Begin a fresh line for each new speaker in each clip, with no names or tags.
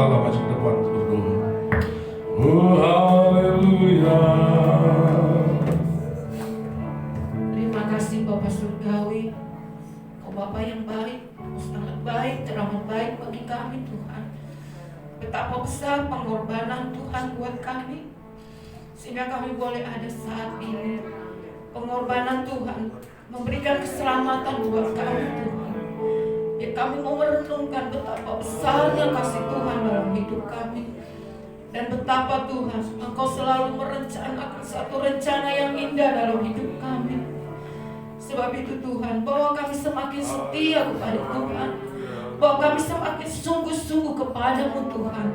saudara maju ke depan untuk berdoa. Oh haleluya.
Terima kasih Bapak Surgawi. Kau Bapa yang baik, sangat baik, teramat baik bagi kami Tuhan. Betapa besar pengorbanan Tuhan buat kami, sehingga kami boleh ada saat ini. Pengorbanan Tuhan memberikan keselamatan buat kami Tuhan. Ya, kami mau merenungkan betapa besarnya kasih Tuhan dalam hidup kami. Dan betapa Tuhan Engkau selalu merencanakan satu rencana yang indah dalam hidup kami. Sebab itu Tuhan, bahwa kami semakin setia kepada Tuhan, bahwa kami semakin sungguh-sungguh kepadamu Tuhan.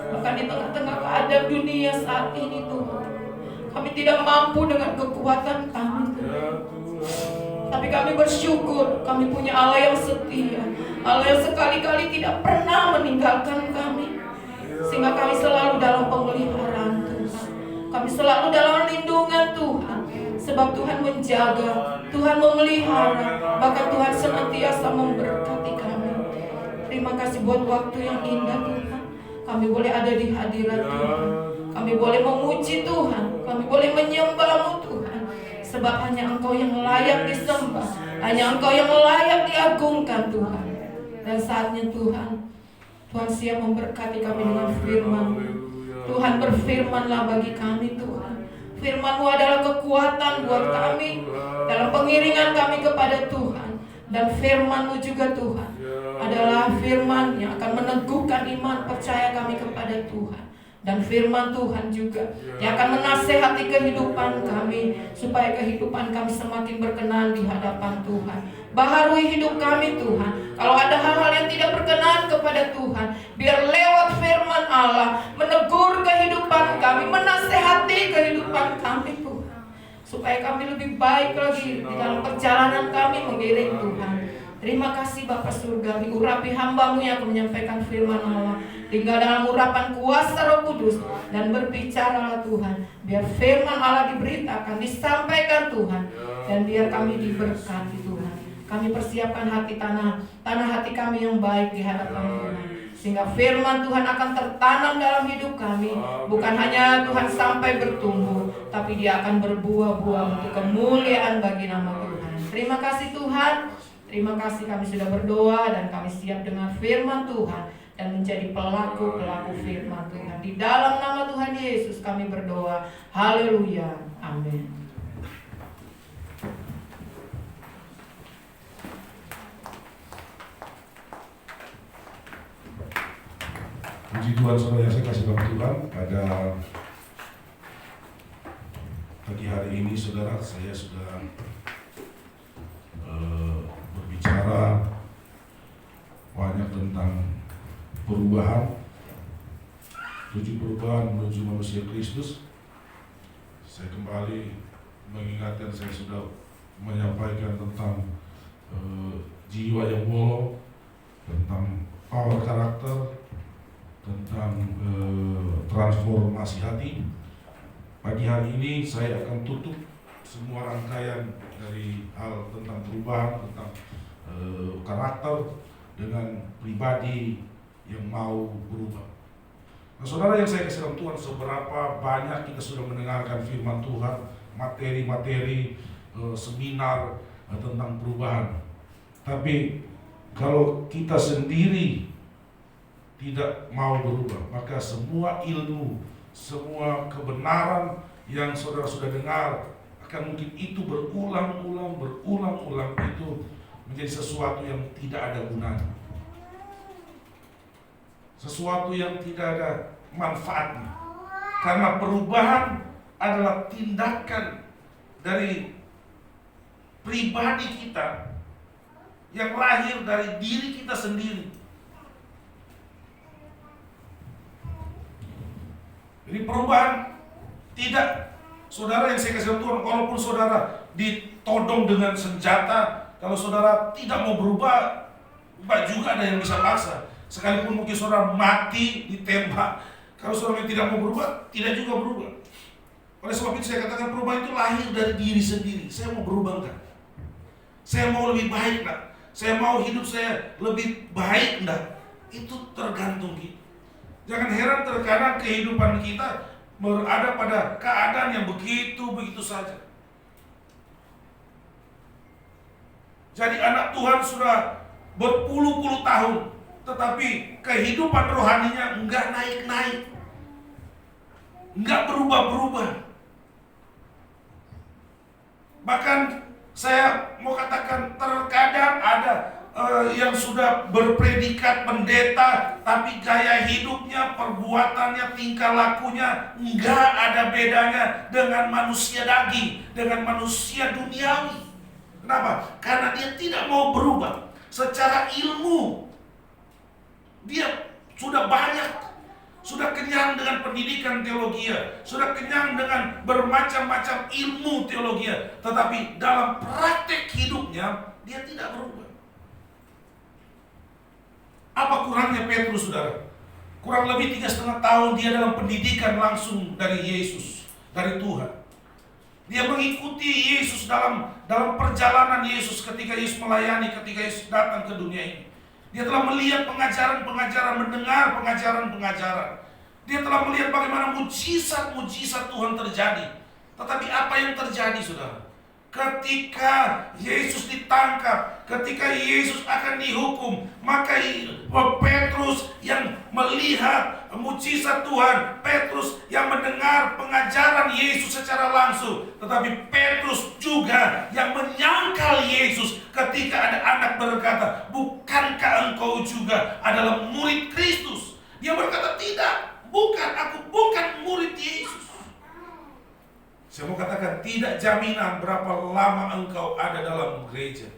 Bahkan di tengah-tengah keadaan dunia saat ini Tuhan, kami tidak mampu dengan kekuatan kami Tuhan. Tapi kami bersyukur kami punya Allah yang setia, Allah yang sekali-kali tidak pernah meninggalkan kami, sehingga kami selalu dalam pemeliharaan Tuhan. Kami selalu dalam lindungan Tuhan, sebab Tuhan menjaga, Tuhan memelihara, bahkan Tuhan senantiasa memberkati kami. Terima kasih buat waktu yang indah Tuhan. Kami boleh ada di hadirat Tuhan, kami boleh memuji Tuhan, kami boleh menyembah-Mu Tuhan. Sebab hanya Engkau yang layak disembah, hanya Engkau yang layak diagungkan Tuhan. Dan saatnya Tuhan, Tuhan siap memberkati kami dengan firman-Mu. Tuhan, berfirmanlah bagi kami Tuhan. Firman-Mu adalah kekuatan buat kami dalam pengiringan kami kepada Tuhan. Dan firman-Mu juga Tuhan adalah firman yang akan meneguhkan iman percaya kami kepada Tuhan. Dan firman Tuhan juga yang akan menasehati kehidupan kami, supaya kehidupan kami semakin berkenan di hadapan Tuhan. Baharui hidup kami Tuhan. Kalau ada hal-hal yang tidak berkenan kepada Tuhan, biar lewat firman Allah menegur kehidupan kami, menasehati kehidupan kami Tuhan, supaya kami lebih baik lagi di dalam perjalanan kami mengiring Tuhan. Terima kasih Bapa Surgawi, urapi hamba-Mu yang akan menyampaikan firman Allah. Tinggal dalam urapan kuasa Roh Kudus, dan berbicaralah Tuhan. Biar firman Allah diberitakan, disampaikan Tuhan, dan biar kami diberkati Tuhan. Kami persiapkan tanah hati kami yang baik di hadapan Tuhan, sehingga firman Tuhan akan tertanam dalam hidup kami. Bukan hanya Tuhan sampai bertumbuh, tapi dia akan berbuah-buah untuk kemuliaan bagi nama Tuhan. Terima kasih Tuhan. Terima kasih, kami sudah berdoa dan kami siap dengan firman Tuhan dan menjadi pelaku-pelaku firman Tuhan. Di dalam nama Tuhan Yesus kami berdoa. Haleluya. Amin.
Puji Tuhan, saudara yang saya kasih dalam Tuhan. Pada pagi hari ini saudara, saya sudah berbicara banyak tentang perubahan, tujuh perubahan menuju manusia Kristus. Saya kembali mengingatkan, saya sudah menyampaikan tentang jiwa yang bolong, tentang power karakter, tentang transformasi hati. Pagi hari ini saya akan tutup semua rangkaian dari hal tentang perubahan, tentang karakter dengan pribadi yang mau berubah. Nah, saudara yang saya kasih dalam Tuhan, seberapa banyak kita sudah mendengarkan firman Tuhan, materi-materi seminar tentang perubahan. Tapi kalau kita sendiri tidak mau berubah, maka semua ilmu, semua kebenaran yang saudara sudah dengar akan mungkin itu berulang-ulang itu menjadi sesuatu yang tidak ada gunanya, sesuatu yang tidak ada manfaatnya. Karena perubahan adalah tindakan dari pribadi kita yang lahir dari diri kita sendiri. Jadi perubahan tidak, saudara yang saya kasih Tuhan, walaupun saudara ditodong dengan senjata, kalau saudara tidak mau berubah, juga ada yang bisa paksa. Sekalipun mungkin saudara mati ditembak, kalau saudara tidak mau berubah, tidak juga berubah. Oleh sebab itu saya katakan perubahan itu lahir dari diri sendiri. Saya mau berubah enggak? Saya mau lebih baik enggak? Saya mau hidup saya lebih baik enggak? Itu tergantung kita. Jangan heran terkadang kehidupan kita berada pada keadaan yang begitu saja. Jadi anak Tuhan sudah berpuluh-puluh tahun, tetapi kehidupan rohaninya enggak naik-naik, enggak berubah-berubah. Bahkan saya mau katakan terkadang ada yang sudah berpredikat pendeta, tapi gaya hidupnya, perbuatannya, tingkah lakunya enggak ada bedanya dengan manusia daging, dengan manusia duniawi. Kenapa? Karena dia tidak mau berubah. Secara ilmu dia sudah banyak, sudah kenyang dengan pendidikan teologi, sudah kenyang dengan bermacam-macam ilmu teologi, tetapi dalam praktek hidupnya dia tidak berubah. Apa kurangnya Petrus, saudara? Kurang lebih 3,5 tahun dia dalam pendidikan langsung dari Yesus, dari Tuhan. Dia mengikuti Yesus dalam perjalanan Yesus ketika Yesus melayani, ketika Yesus datang ke dunia ini. Dia telah melihat pengajaran-pengajaran, mendengar pengajaran-pengajaran. Dia telah melihat bagaimana mujizat-mujizat Tuhan terjadi. Tetapi apa yang terjadi, saudara? Ketika Yesus ditangkap, ketika Yesus akan dihukum, maka Petrus yang melihat mujizat Tuhan, Petrus yang mendengar pengajaran Yesus secara langsung, tetapi Petrus juga yang menyangkal Yesus ketika ada anak berkata, "Bukankah engkau juga adalah murid Kristus?" Dia berkata, "Tidak, bukan, aku bukan murid Yesus." Saya mau katakan, tidak jaminan berapa lama engkau ada dalam gereja.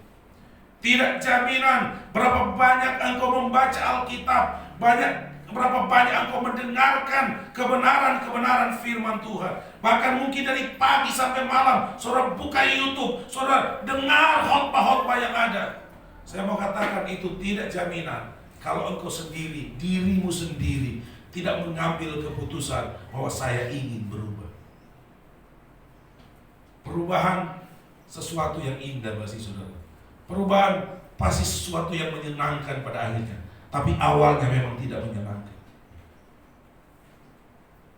Tidak jaminan berapa banyak engkau membaca Alkitab, berapa banyak engkau mendengarkan kebenaran-kebenaran firman Tuhan. Bahkan mungkin dari pagi sampai malam, saudara buka YouTube, saudara dengar khotbah-khotbah yang ada. Saya mau katakan itu tidak jaminan kalau engkau sendiri, dirimu sendiri, tidak mengambil keputusan bahwa saya ingin berubah. Perubahan sesuatu yang indah pasti, saudara. Perubahan pasti sesuatu yang menyenangkan pada akhirnya. Tapi awalnya memang tidak menyenangkan.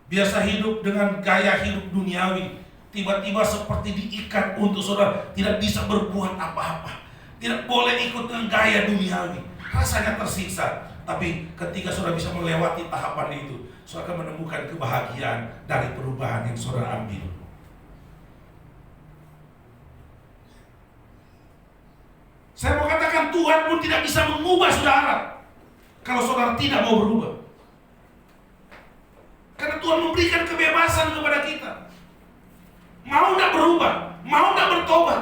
Biasa hidup dengan gaya hidup duniawi, tiba-tiba seperti diikat untuk saudara tidak bisa berbuat apa-apa, tidak boleh ikut dengan gaya duniawi. Rasanya tersiksa. Tapi ketika saudara bisa melewati tahapan itu, saudara akan menemukan kebahagiaan dari perubahan yang saudara ambil. Saya mau katakan Tuhan pun tidak bisa mengubah saudara kalau saudara tidak mau berubah. Karena Tuhan memberikan kebebasan kepada kita. Mau tidak berubah, mau tidak bertobat.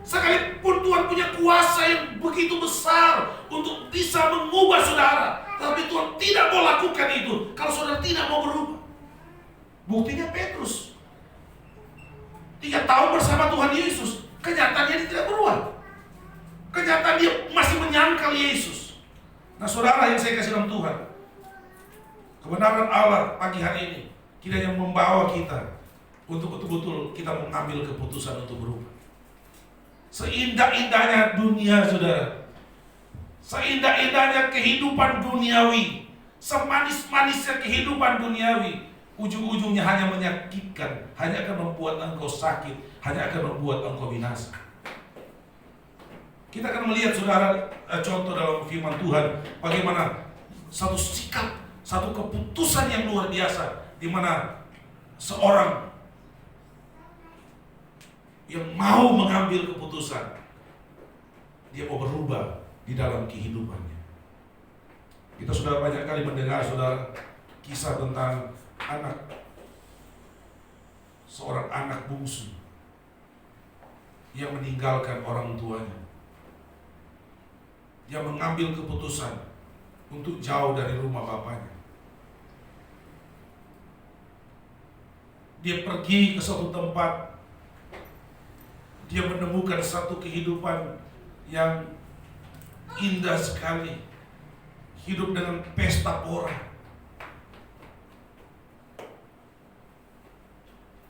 Sekalipun Tuhan punya kuasa yang begitu besar untuk bisa mengubah saudara, tapi Tuhan tidak mau lakukan itu kalau saudara tidak mau berubah. Buktinya Petrus 3 tahun bersama Tuhan Yesus, kenyataannya dia tidak berubah. Kenyataan dia masih menyangkal Yesus. Nah, saudara yang saya kasih dalam Tuhan, kebenaran Allah pagi hari ini kiranya membawa kita untuk betul-betul kita mengambil keputusan untuk berubah. Seindah-indahnya dunia, saudara, seindah-indahnya kehidupan duniawi, semanis-manisnya kehidupan duniawi, ujung-ujungnya hanya menyakitkan, hanya akan membuat engkau sakit, hanya akan membuat engkau binasa. Kita akan melihat, saudara, contoh dalam firman Tuhan, bagaimana satu sikap, satu keputusan yang luar biasa, di mana seorang yang mau mengambil keputusan, dia mau berubah di dalam kehidupannya. Kita sudah banyak kali mendengar, saudara, kisah tentang seorang anak bungsu yang meninggalkan orang tuanya. Dia mengambil keputusan untuk jauh dari rumah bapaknya. Dia pergi ke suatu tempat. Dia menemukan satu kehidupan yang indah sekali. Hidup dengan pesta pora.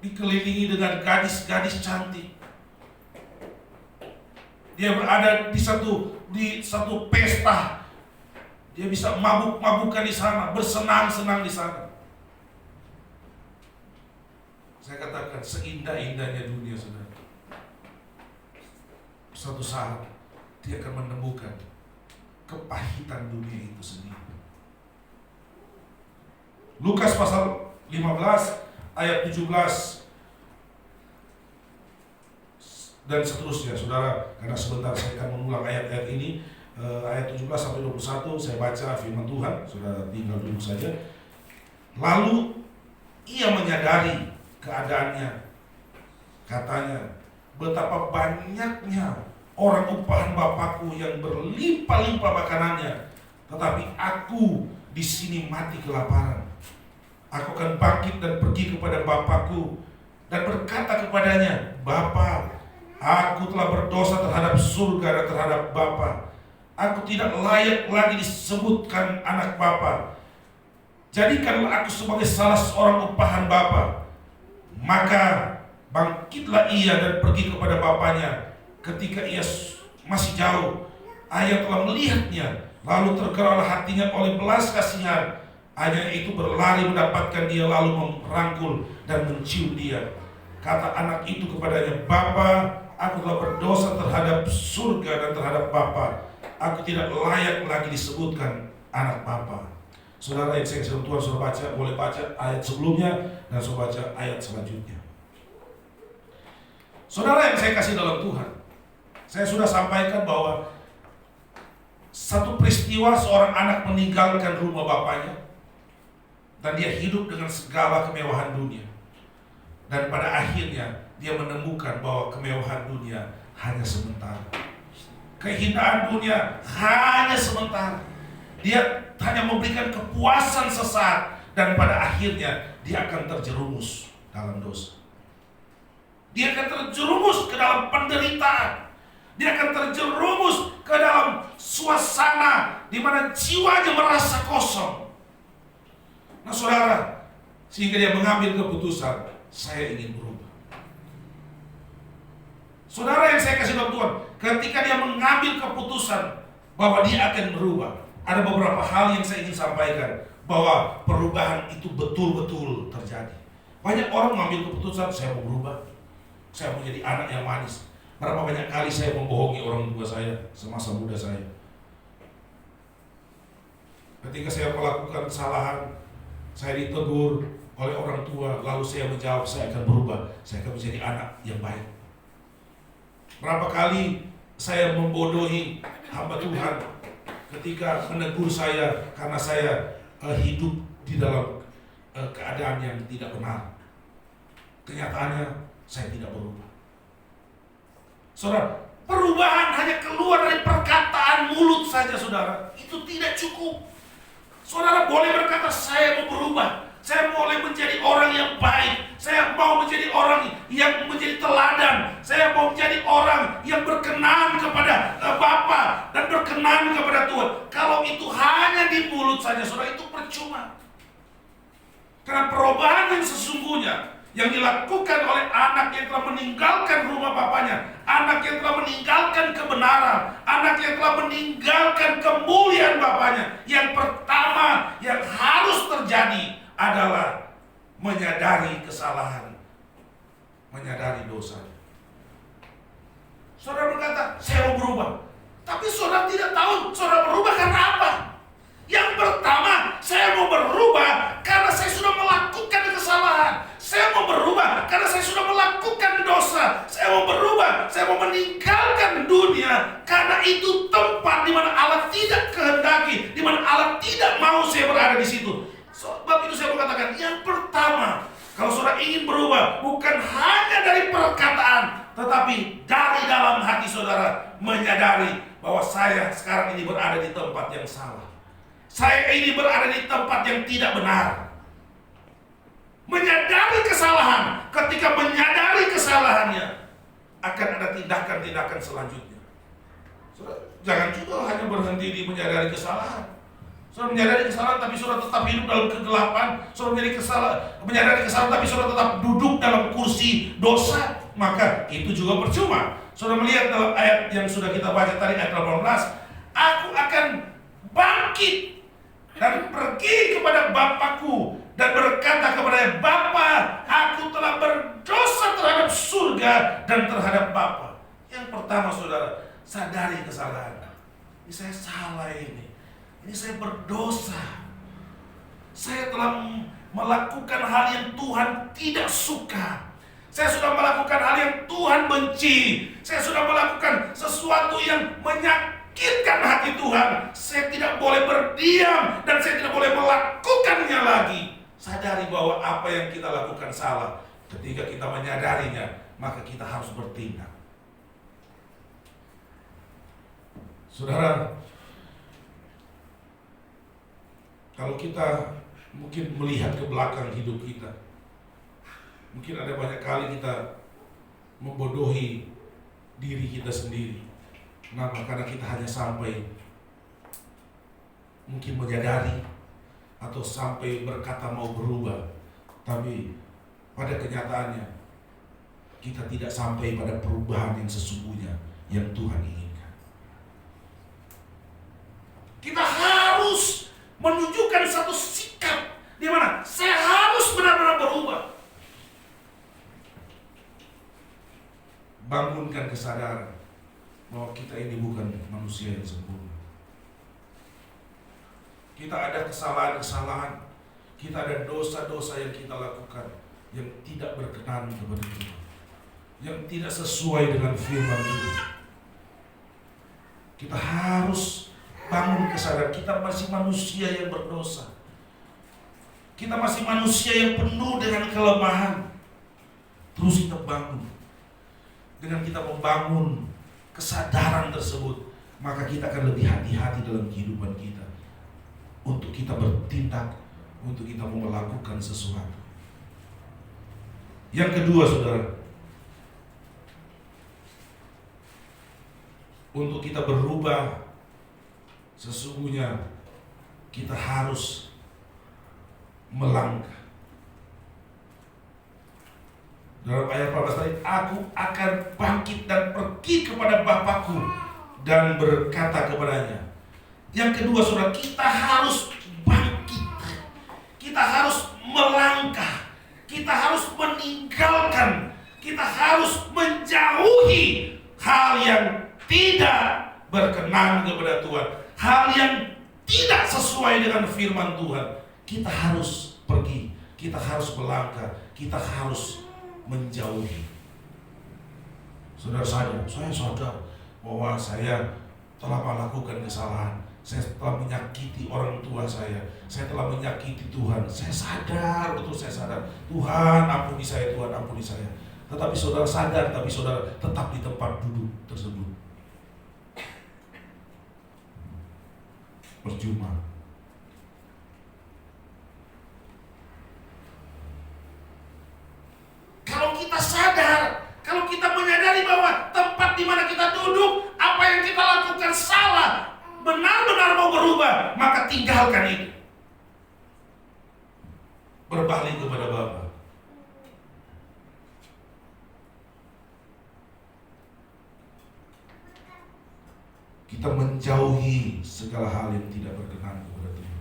Dikelilingi dengan gadis-gadis cantik. Dia berada di satu pesta. Dia bisa mabuk-mabukan di sana, bersenang-senang di sana. Saya katakan seindah-indahnya dunia, saudara, suatu saat dia akan menemukan kepahitan dunia itu sendiri. Lukas pasal 15 ayat 17 dan seterusnya, saudara. Karena sebentar saya akan mengulang ayat-ayat ini. Ayat 17 sampai 21 saya baca firman Tuhan, saudara tinggal duduk saja. Lalu ia menyadari keadaannya. Katanya, betapa banyaknya orang upahan Bapakku yang berlimpah-limpah makanannya, tetapi aku di sini mati kelaparan. Aku akan bangkit dan pergi kepada Bapakku dan berkata kepadanya, Bapa, aku telah berdosa terhadap surga dan terhadap Bapa. Aku tidak layak lagi disebutkan anak Bapa. Jadikanlah aku sebagai salah seorang upahan Bapa. Maka bangkitlah ia dan pergi kepada bapaknya. Ketika ia masih jauh, ayah telah melihatnya, lalu tergeraklah hatinya oleh belas kasihan. Ayah itu berlari mendapatkan dia, lalu merangkul dan mencium dia. Kata anak itu kepadanya, Bapa, aku telah berdosa terhadap surga dan terhadap Bapa. Aku tidak layak lagi disebutkan anak Bapa. Saudara yang saya kasih Tuhan, saudara baca, boleh baca ayat sebelumnya dan saudara baca ayat selanjutnya. Saudara yang saya kasih dalam Tuhan, saya sudah sampaikan bahwa satu peristiwa seorang anak meninggalkan rumah bapaknya dan dia hidup dengan segala kemewahan dunia. Dan pada akhirnya dia menemukan bahwa kemewahan dunia hanya sementara. Keindahan dunia hanya sementara. Dia hanya memberikan kepuasan sesaat dan pada akhirnya dia akan terjerumus dalam dosa. Dia akan terjerumus ke dalam penderitaan. Dia akan terjerumus ke dalam suasana di mana jiwanya merasa kosong. Nah, saudara, sehingga dia mengambil keputusan, saya ingin berubah. Saudara yang saya kasih dalam Tuhan, ketika dia mengambil keputusan bahwa dia akan berubah, ada beberapa hal yang saya ingin sampaikan bahwa perubahan itu betul-betul terjadi. Banyak orang mengambil keputusan, saya mau berubah, saya mau jadi anak yang manis. Berapa banyak kali saya membohongi orang tua saya semasa muda saya. Ketika saya melakukan kesalahan, saya ditegur oleh orang tua, lalu saya menjawab, saya akan berubah, saya akan menjadi anak yang baik. Berapa kali saya membodohi hamba Tuhan ketika menegur saya karena saya hidup di dalam keadaan yang tidak benar. Kenyataannya saya tidak berubah. Saudara, perubahan hanya keluar dari perkataan mulut saja, saudara. Itu tidak cukup. Saudara boleh berkata, saya mau berubah, saya boleh menjadi orang yang baik, saya mau menjadi orang yang menjadi teladan, saya mau menjadi orang yang berkenan kepada Bapa dan berkenan kepada Tuhan. Kalau itu hanya di mulut saja, saudara, itu percuma. Karena perubahan yang sesungguhnya yang dilakukan oleh anak yang telah meninggalkan rumah bapaknya, anak yang telah meninggalkan kebenaran, anak yang telah meninggalkan kemuliaan bapaknya, yang pertama yang harus terjadi adalah menyadari kesalahan, menyadari dosa. Saudara berkata, saya mau berubah, tapi saudara tidak tahu saudara berubah karena apa. Yang pertama, saya mau berubah karena saya sudah melakukan kesalahan. Saya mau berubah karena saya sudah melakukan dosa. Saya mau berubah, saya mau meninggalkan dunia karena itu tempat di mana Allah tidak kehendaki, di mana Allah tidak mau saya berada di situ. Sebab itu saya mau katakan, yang pertama, kalau saudara ingin berubah, bukan hanya dari perkataan, tetapi dari dalam hati saudara menyadari bahwa saya sekarang ini berada di tempat yang salah. Saya ini berada di tempat yang tidak benar. Menyadari kesalahan. Ketika menyadari kesalahannya, akan ada tindakan-tindakan selanjutnya. Saudara, jangan juga hanya berhenti di menyadari kesalahan. Saudara menyadari kesalahan tapi saudara tetap hidup dalam kegelapan. Saudara menyadari kesalahan tapi saudara tetap duduk dalam kursi dosa. Maka itu juga percuma. Saudara melihat dalam ayat yang sudah kita baca tadi, ayat 18, aku akan bangkit dan pergi kepada Bapakku dan berkata kepadanya, Bapa, aku telah berdosa terhadap surga dan terhadap Bapa. Yang pertama, saudara, sadari kesalahan. Ini saya salah ini saya berdosa. Saya telah melakukan hal yang Tuhan tidak suka. Saya sudah melakukan hal yang Tuhan benci. Saya sudah melakukan sesuatu yang menyakitkan hati Tuhan. Saya tidak boleh berdiam dan saya tidak boleh melakukannya lagi. Sadari bahwa apa yang kita lakukan salah. Ketika kita menyadarinya, maka kita harus bertindak. Saudara, kalau kita mungkin melihat ke belakang hidup kita, mungkin ada banyak kali kita membodohi diri kita sendiri. Kenapa? Karena kita hanya sampai mungkin menyadari atau sampai berkata mau berubah, tapi pada kenyataannya kita tidak sampai pada perubahan yang sesungguhnya yang Tuhan inginkan. Kita harus menunjukkan satu sikap di mana saya harus benar-benar berubah. Bangunkan kesadaran bahwa kita ini bukan manusia yang sempurna. Kita ada kesalahan-kesalahan, kita ada dosa-dosa yang kita lakukan yang tidak berkenan kepada Tuhan, yang tidak sesuai dengan firman Tuhan. Kita harus bangun kesadaran, kita masih manusia yang berdosa. Kita masih manusia yang penuh dengan kelemahan. Terus kita bangun. Dengan kita membangun kesadaran tersebut, maka kita akan lebih hati-hati dalam kehidupan kita. Untuk kita bertindak, untuk kita mau melakukan sesuatu. Yang kedua, saudara, untuk kita berubah, sesungguhnya kita harus melangkah. Dalam ayat 14 tadi, aku akan bangkit dan pergi kepada Bapakku dan berkata kepadanya. Yang kedua, saudara, kita harus bangkit. Kita harus melangkah. Kita harus meninggalkan. Kita harus menjauhi hal yang tidak berkenan kepada Tuhan. Hal yang tidak sesuai dengan firman Tuhan. Kita harus pergi. Kita harus melangkah. Kita harus menjauhi. Saudara saya sadar bahwa saya telah melakukan kesalahan. Saya telah menyakiti orang tua saya telah menyakiti Tuhan. Saya sadar, betul saya sadar. Tuhan ampuni saya, Tuhan ampuni saya. Tetapi saudara sadar, tapi saudara tetap di tempat duduk tersebut. Percuma. Kalau kita sadar, kalau kita menyadari bahwa tempat di mana kita duduk, apa yang kita lakukan salah, benar-benar mau berubah, maka tinggalkan itu. Berbalik kepada Bapa. Kita menjauhi segala hal yang tidak berkenan kepada Tuhan.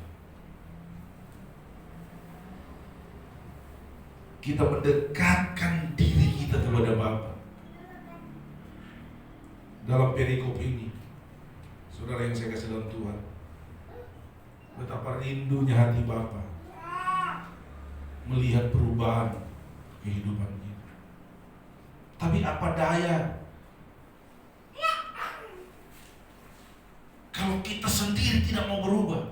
Kita mendekatkan diri kita kepada Bapa. Dalam perikop ini, saudara yang saya kasih dalam Tuhan, betapa rindunya hati Bapa melihat perubahan kehidupan kita. Tapi apa daya kalau kita sendiri tidak mau berubah?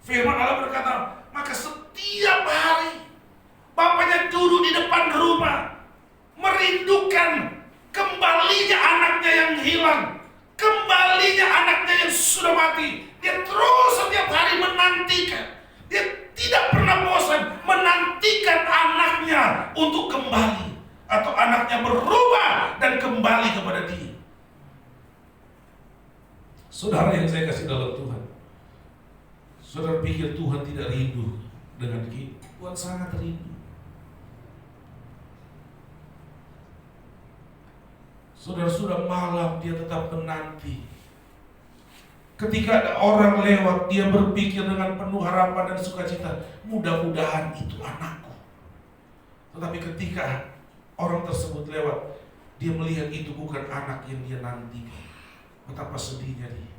Firman Allah berkata, maka setiap hari bapaknya duduk di depan rumah merindukan kembalinya anaknya yang hilang, kembalinya anaknya yang sudah mati. Dia terus setiap hari menantikan. Dia tidak pernah bosan menantikan anaknya untuk kembali, atau anaknya berubah dan kembali kepada dia. Saudara yang saya kasih dalam Tuhan, saudara pikir Tuhan tidak rindu dengan kita? Tuhan sangat rindu. Saudara, sudah malam dia tetap menanti Ketika ada orang lewat, dia berpikir dengan penuh harapan dan sukacita, mudah-mudahan itu anakku. Tetapi ketika orang tersebut lewat, dia melihat itu bukan anak yang dia nantikan. Betapa sedihnya dia.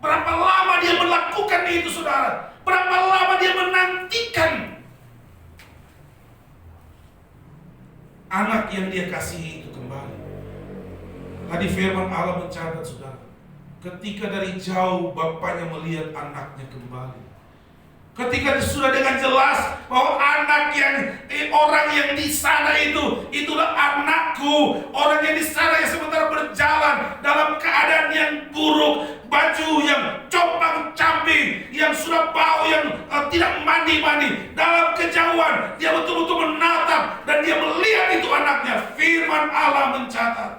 Berapa lama dia melakukan itu, saudara? Berapa lama dia menantikan anak yang dia kasihi itu kembali. Tadi firman Allah mencatat, saudara, ketika dari jauh bapaknya melihat anaknya kembali. Ketika sudah dengan jelas bahwa anak orang yang di sana itulah anakku. Orang yang di sana yang sementara berjalan dalam keadaan yang buruk, baju yang compang-camping, yang sudah bau, yang tidak mandi-mandi. Dalam kejauhan dia betul-betul menatap dan dia melihat itu anaknya. Firman Allah mencatat,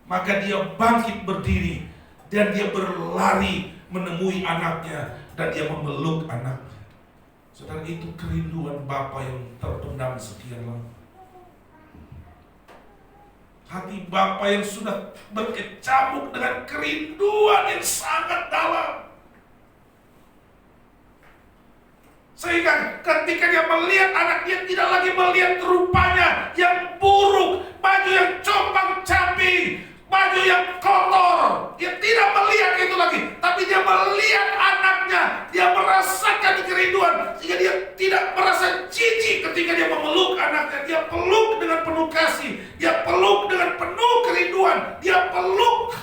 maka dia bangkit berdiri dan dia berlari menemui anaknya dan dia memeluk anaknya. Saudara, itu kerinduan Bapa yang terpendam sekian lama. Hati Bapa yang sudah berkecamuk dengan kerinduan yang sangat dalam. Sehingga ketika dia melihat anak, dia tidak lagi melihat rupanya yang buruk, baju yang compang-camping, baju yang kotor. Dia tidak melihat itu lagi, tapi dia melihat anaknya. Dia merasakan kerinduan, sehingga dia tidak merasa jijik ketika dia memeluk anaknya. Dia peluk dengan penuh kasih, dia peluk dengan penuh kerinduan, dia peluk.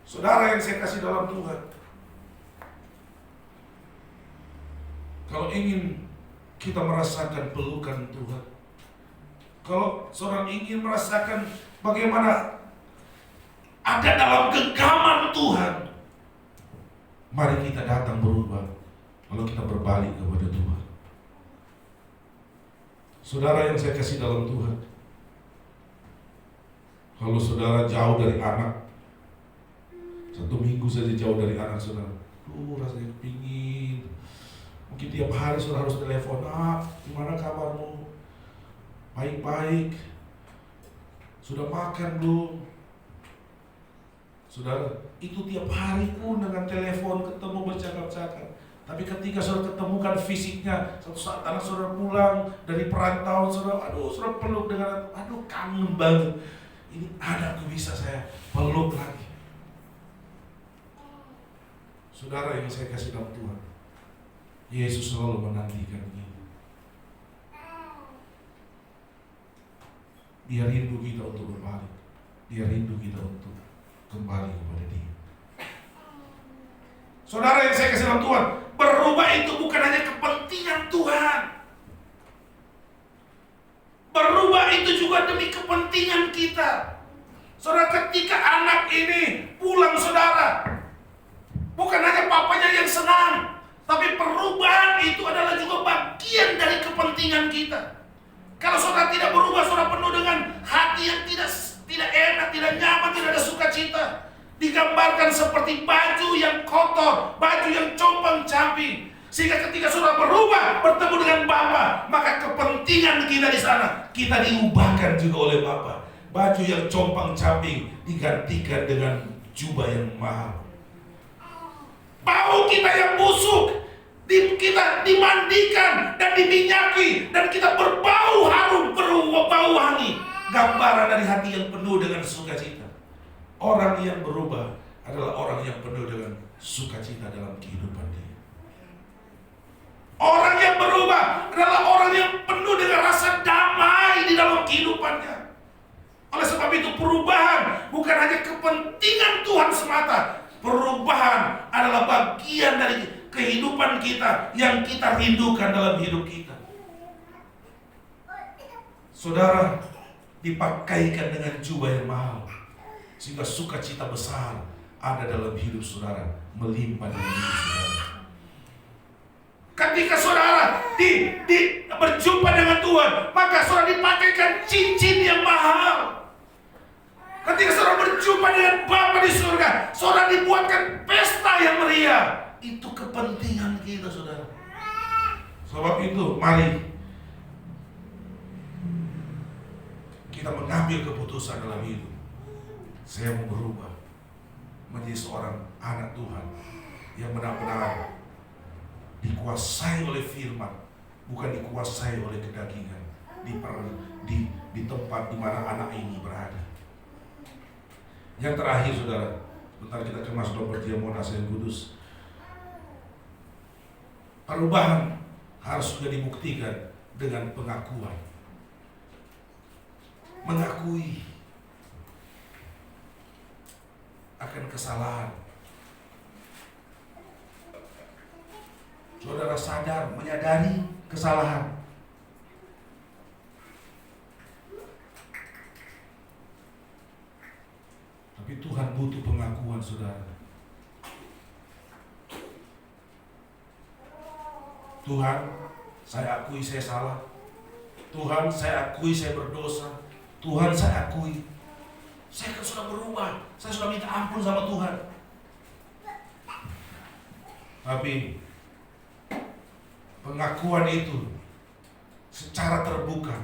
Saudara yang saya kasih dalam Tuhan, kalau ingin kita merasakan pelukan Tuhan, kalau seorang ingin merasakan bagaimana ada dalam genggaman Tuhan, mari kita datang berubah. Kalau kita berbalik kepada Tuhan. Saudara yang saya kasih dalam Tuhan, kalau saudara jauh dari anak, 1 minggu saja jauh dari anak saudara, rasanya kepingin. Mungkin tiap hari saudara harus telepon, gimana kabarmu? Baik-baik. Sudah makan belum? Saudara, itu tiap hari pun dengan telepon ketemu bercakap-cakap. Tapi ketika saudara ketemukan fisiknya, suatu saat anak saudara pulang dari perantauan, saudara peluk dengan, kangen banget. Ini anakku bisa saya peluk lagi. Saudara yang saya kasih dalam Tuhan, Yesus selalu menantikan ini. Dia rindu kita untuk berbalik. Dia rindu kita untuk kembali kepada Dia. Saudara yang saya kasih dalam Tuhan, berubah itu bukan hanya kepentingan Tuhan. Berubah itu juga demi kepentingan kita. Saudara, ketika anak ini pulang, saudara, bukan hanya papanya yang senang, tapi perubahan itu adalah juga bagian dari kepentingan kita. Kalau saudara tidak berubah, saudara penuh dengan hati yang tidak enak, tidak nyaman, tidak ada sukacita. Digambarkan seperti baju yang kotor, baju yang compang-camping. Sehingga ketika saudara berubah, bertemu dengan Bapa, maka kepentingan kita di sana, kita diubahkan juga oleh Bapa. Baju yang compang-camping digantikan dengan jubah yang mahal. Bau kita yang busuk, kita dimandikan dan diminyaki, dan kita berbau harum, berbau wangi. Gambaran dari hati yang penuh dengan sukacita. Orang yang berubah adalah orang yang penuh dengan sukacita dalam kehidupan dia. Orang yang berubah adalah orang yang penuh dengan rasa damai di dalam kehidupannya. Oleh sebab itu perubahan bukan hanya kepentingan Tuhan semata. Perubahan adalah bagian dari kehidupan kita yang kita rindukan dalam hidup kita. Saudara dipakaikan dengan jubah yang mahal, sehingga sukacita besar ada dalam hidup saudara, melimpah dalam hidup saudara. Ketika saudara berjumpa dengan Tuhan, maka saudara dipakaikan cincin yang mahal. Ketika saudara berjumpa dengan Bapa di surga, saudara dibuatkan pesta yang meriah. Itu kepentingan kita, saudara. Sebab itu, mari kita mengambil keputusan dalam hidup. Saya mau berubah. menjadi seorang anak Tuhan yang benar-benar dikuasai oleh firman, bukan dikuasai oleh kedagingan di tempat di mana anak ini berada. Yang terakhir, saudara, bentar kita kemas dalam perjanjian Monas yang kudus. Perubahan harus juga dibuktikan dengan pengakuan. Mengakui akan kesalahan. Saudara sadar, menyadari kesalahan. Tapi Tuhan butuh pengakuan, saudara. Tuhan, saya akui saya salah. Tuhan, saya akui saya berdosa. Tuhan, saya akui saya kan sudah berubah. Saya sudah minta ampun sama Tuhan. Tapi pengakuan itu secara terbuka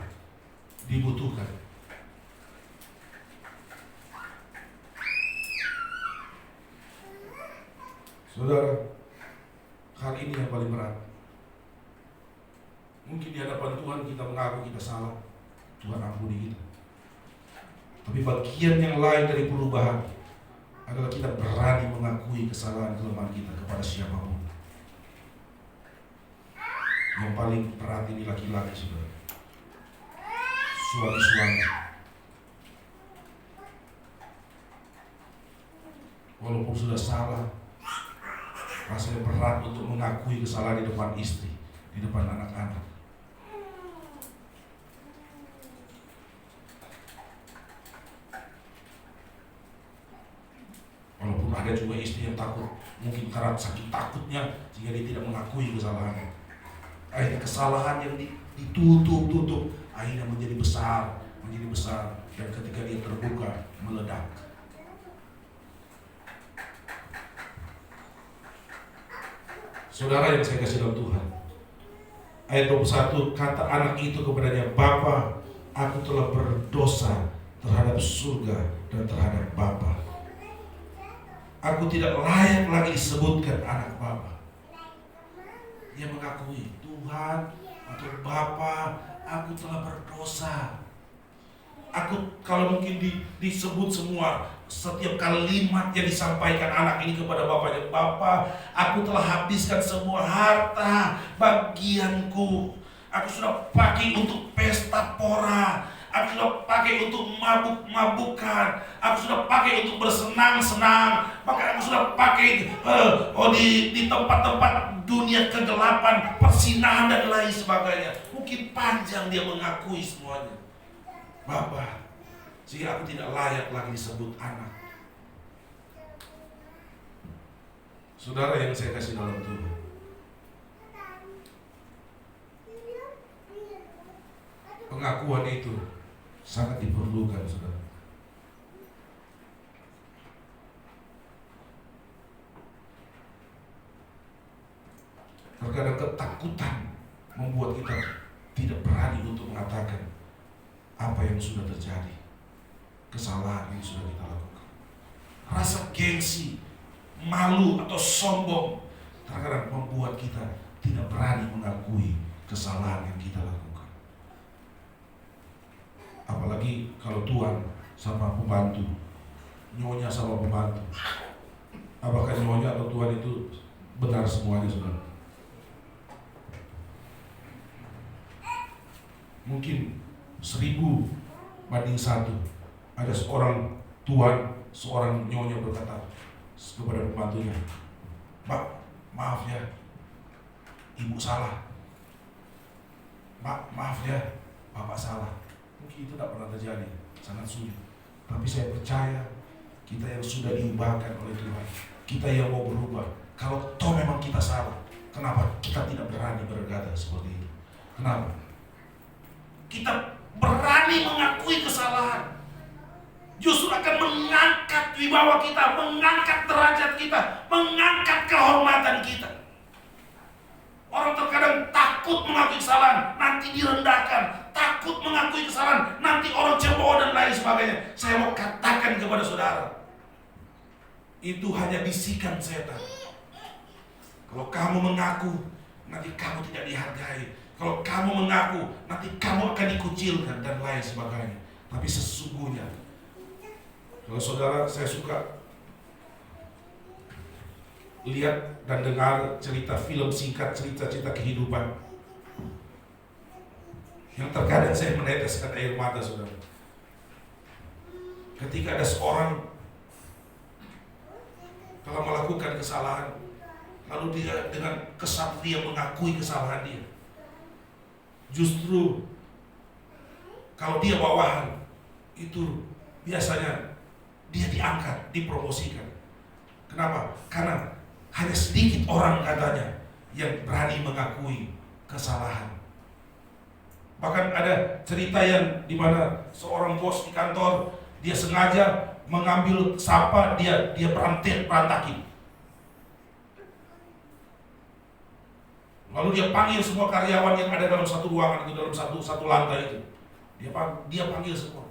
dibutuhkan. Saudara, hal ini yang paling berat. Mungkin di hadapan Tuhan kita mengaku kita salah, Tuhan ampuni kita. Tapi bagian yang lain dari perubahan adalah kita berani mengakui kesalahan kelemahan kita kepada siapapun. Yang paling berat ini laki-laki, saudara. Suami-suami. Walaupun sudah salah, rasanya berat untuk mengakui kesalahan di depan istri, di depan anak-anak. Walaupun ada juga istri yang takut, mungkin karena saking takutnya sehingga dia tidak mengakui kesalahannya. Akhirnya kesalahan yang ditutup-tutup akhirnya menjadi besar, dan ketika dia terbuka meledak. Saudara yang saya kasih dalam Tuhan, ayat 21, kata anak itu kepadanya, Bapa, aku telah berdosa terhadap surga dan terhadap Bapa. Aku tidak layak lagi disebutkan anak Bapa. Dia mengakui, Tuhan atau Bapa, aku telah berdosa. Aku kalau mungkin disebut semua setiap kalimat yang disampaikan anak ini kepada bapaknya, Bapa, aku telah habiskan semua harta bagianku. Aku sudah pakai untuk pesta pora. Aku sudah pakai untuk mabuk-mabukan. Aku sudah pakai untuk bersenang-senang. Bahkan aku sudah pakai di tempat-tempat dunia kegelapan, persinahan dan lain sebagainya. Mungkin panjang dia mengakui semuanya. Bapa, sehingga aku tidak layak lagi disebut anak. Saudara yang saya kasih dalam Tuhan, pengakuan itu sangat diperlukan, saudara. Terkadang ketakutan membuat kita tidak berani untuk mengatakan apa yang sudah terjadi, kesalahan yang sudah kita lakukan. Rasa gengsi, malu atau sombong terkadang membuat kita tidak berani mengakui kesalahan yang kita lakukan. Apalagi kalau tuan sama pembantu, nyonya sama pembantu. Apakah nyonya atau tuan itu benar semuanya, saudara? Mungkin 1000 banding 1. Ada seorang tuan, seorang nyonya berkata kepada pembantunya, Pak, maaf ya, ibu salah. Pak, maaf ya, bapak salah. Mungkin itu tidak pernah terjadi, sangat sulit. Tapi saya percaya kita yang sudah diubahkan oleh Tuhan, kita yang mau berubah, kalau toh memang kita salah, kenapa kita tidak berani berkata seperti itu? Kenapa? Kita berani mengakui kesalahan, justru akan mengangkat wibawa kita, mengangkat derajat kita, mengangkat kehormatan kita. Orang terkadang takut mengakui kesalahan, nanti direndahkan. Takut mengakui kesalahan, nanti orang cemooh dan lain sebagainya. Saya mau katakan kepada saudara, itu hanya bisikan setan. Kalau kamu mengaku, nanti kamu tidak dihargai. Kalau kamu mengaku, nanti kamu akan dikucilkan dan lain sebagainya. Tapi sesungguhnya, kalau saudara, saya suka lihat dan dengar cerita film singkat, cerita-cerita kehidupan yang terkadang saya meneteskan air mata, saudara. Ketika ada seorang telah melakukan kesalahan, lalu dia dengan kesatria mengakui kesalahan dia. Justru kalau dia bawahan, itu biasanya dia diangkat, dipromosikan. Kenapa? Karena hanya sedikit orang katanya yang berani mengakui kesalahan. Bahkan ada cerita yang dimana seorang bos di kantor, dia sengaja mengambil sampah, dia berantakin. Lalu dia panggil semua karyawan yang ada dalam satu ruangan itu, dalam satu lantai itu. Dia panggil semua.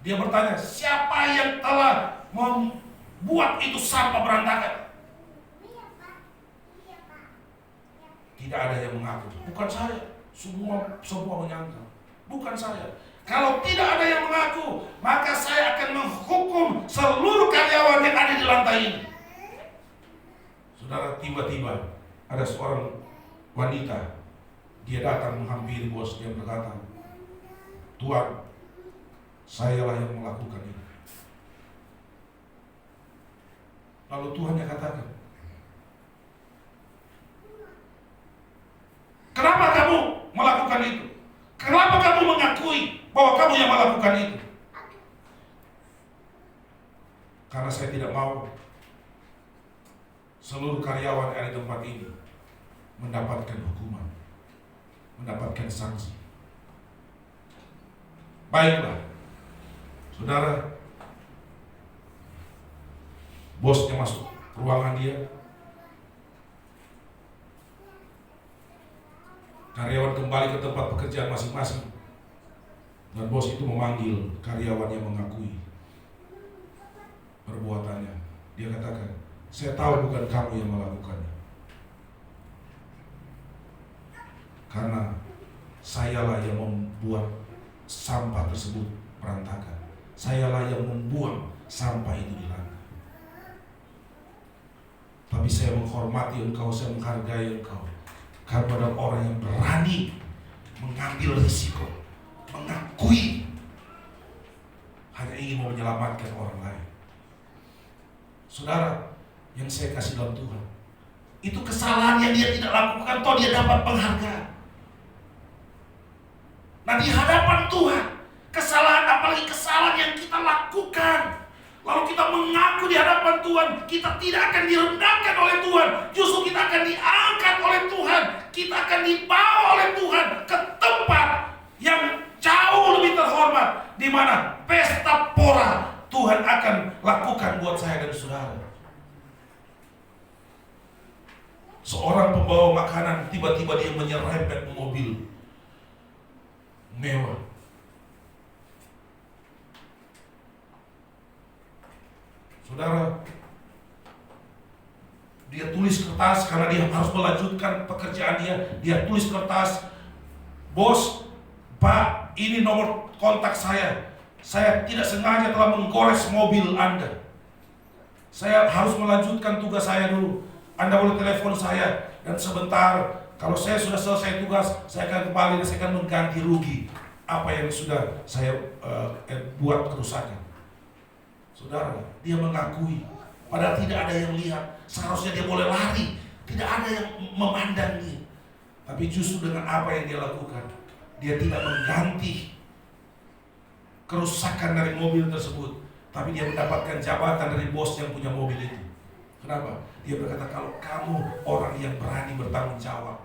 Dia bertanya, siapa yang telah membuat itu sampah berantakan? Tidak ada yang mengaku. Bukan saya. Semua menyangka. Bukan saya. Kalau tidak ada yang mengaku, maka saya akan menghukum seluruh karyawan yang ada di lantai ini. Saudara, tiba-tiba ada seorang wanita. Dia datang menghampiri bos. Dia berkata, Tuan, sayalah yang melakukan ini. Lalu Tuhan yang katakan, kenapa kamu melakukan itu? Kenapa kamu mengakui bahwa kamu yang melakukan itu? Karena saya tidak mau seluruh karyawan yang ada di tempat ini mendapatkan hukuman, mendapatkan sanksi. Baiklah, saudara, bosnya masuk ruangan dia. Karyawan kembali ke tempat pekerjaan masing-masing. Dan bos itu memanggil karyawan yang mengakui perbuatannya. Dia katakan, saya tahu bukan kamu yang melakukannya. Karena sayalah yang membuat sampah tersebut berantakan. Sayalah yang membuang sampah itu di lantai. Tapi saya menghormati engkau, saya menghargai engkau. Karena ada orang yang berani mengambil risiko, mengakui, hanya ingin mau menyelamatkan orang lain. Saudara, yang saya kasih dalam Tuhan, itu kesalahan yang dia tidak lakukan, toh dia dapat penghargaan. Nah, di hadapan Tuhan, kesalahan, apalagi kesalahan yang kita lakukan, lalu kita mengaku di hadapan Tuhan, kita tidak akan direndahkan oleh Tuhan. Justru kita akan diangkat oleh Tuhan. Kita akan dibawa oleh Tuhan ke tempat yang jauh lebih terhormat, di mana pesta pora Tuhan akan lakukan buat saya dan saudara. Seorang pembawa makanan tiba-tiba dia menyerempet mobil mewah. Saudara, dia tulis kertas karena dia harus melanjutkan pekerjaan dia. Dia tulis kertas, bos, Pak, ini nomor kontak saya. Saya tidak sengaja telah menggores mobil Anda. Saya harus melanjutkan tugas saya dulu. Anda boleh telepon saya dan sebentar, kalau saya sudah selesai tugas, saya akan kembali dan saya akan mengganti rugi apa yang sudah saya buat kerusakan. Saudara, dia mengakui, padahal tidak ada yang lihat. Seharusnya dia boleh lari, tidak ada yang memandang dia. Tapi justru dengan apa yang dia lakukan, dia tidak mengganti kerusakan dari mobil tersebut, tapi dia mendapatkan jabatan dari bos yang punya mobil itu. Kenapa? Dia berkata, kalau kamu orang yang berani bertanggung jawab,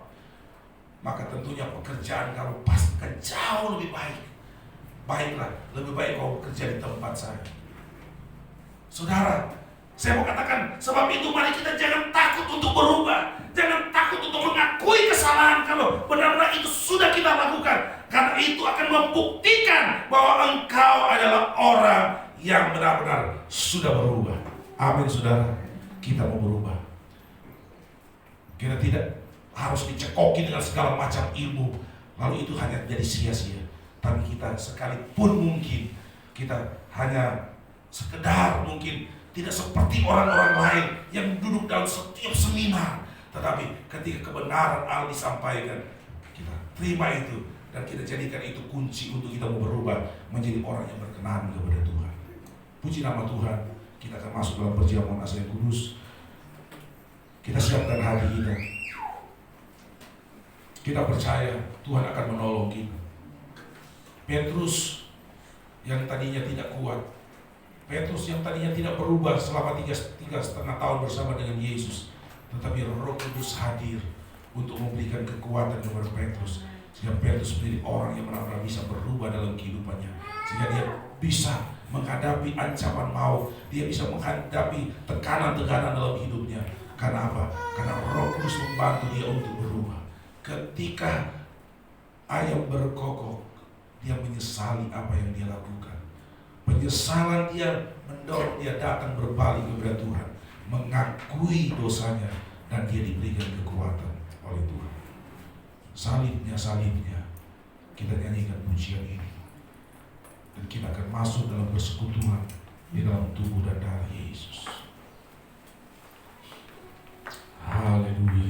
maka tentunya pekerjaan kamu pasti akan jauh lebih baik. Baiklah, lebih baik kau bekerja di tempat saya. Saudara, saya mau katakan, sebab itu mari kita jangan takut untuk berubah. Jangan takut untuk mengakui kesalahan kalau benar-benar itu sudah kita lakukan. Karena itu akan membuktikan bahwa engkau adalah orang yang benar-benar sudah berubah. Amin saudara, kita mau berubah. Kita tidak harus dicekoki dengan segala macam ilmu, lalu itu hanya jadi sia-sia. Tapi kita sekalipun mungkin kita hanya sekedar mungkin tidak seperti orang-orang lain yang duduk dalam setiap seminar, tetapi ketika kebenaran Allah disampaikan, kita terima itu dan kita jadikan itu kunci untuk kita mau berubah menjadi orang yang berkenan kepada Tuhan. Puji nama Tuhan. Kita akan masuk dalam perjamuan Asa yang kudus. Kita siapkan hati kita. Kita percaya Tuhan akan menolong kita. Petrus yang tadinya tidak kuat, Petrus yang tadinya tidak berubah selama 3,5 tahun bersama dengan Yesus, tetapi Roh Kudus hadir untuk memberikan kekuatan kepada Petrus, sehingga Petrus menjadi orang yang benar-benar bisa berubah dalam kehidupannya, sehingga dia bisa menghadapi ancaman maut, dia bisa menghadapi tekanan-tekanan dalam hidupnya. Karena apa? Karena Roh Kudus membantu dia untuk berubah. Ketika ayam berkokok, dia menyesali apa yang dia lakukan. Penyesalan dia mendorong dia datang berbalik kepada Tuhan, mengakui dosanya, dan dia diberikan kekuatan oleh Tuhan. Salibnya, kita nyanyikan pujian ini, dan kita akan masuk dalam persekutuan di dalam tubuh dan darah Yesus. Haleluya.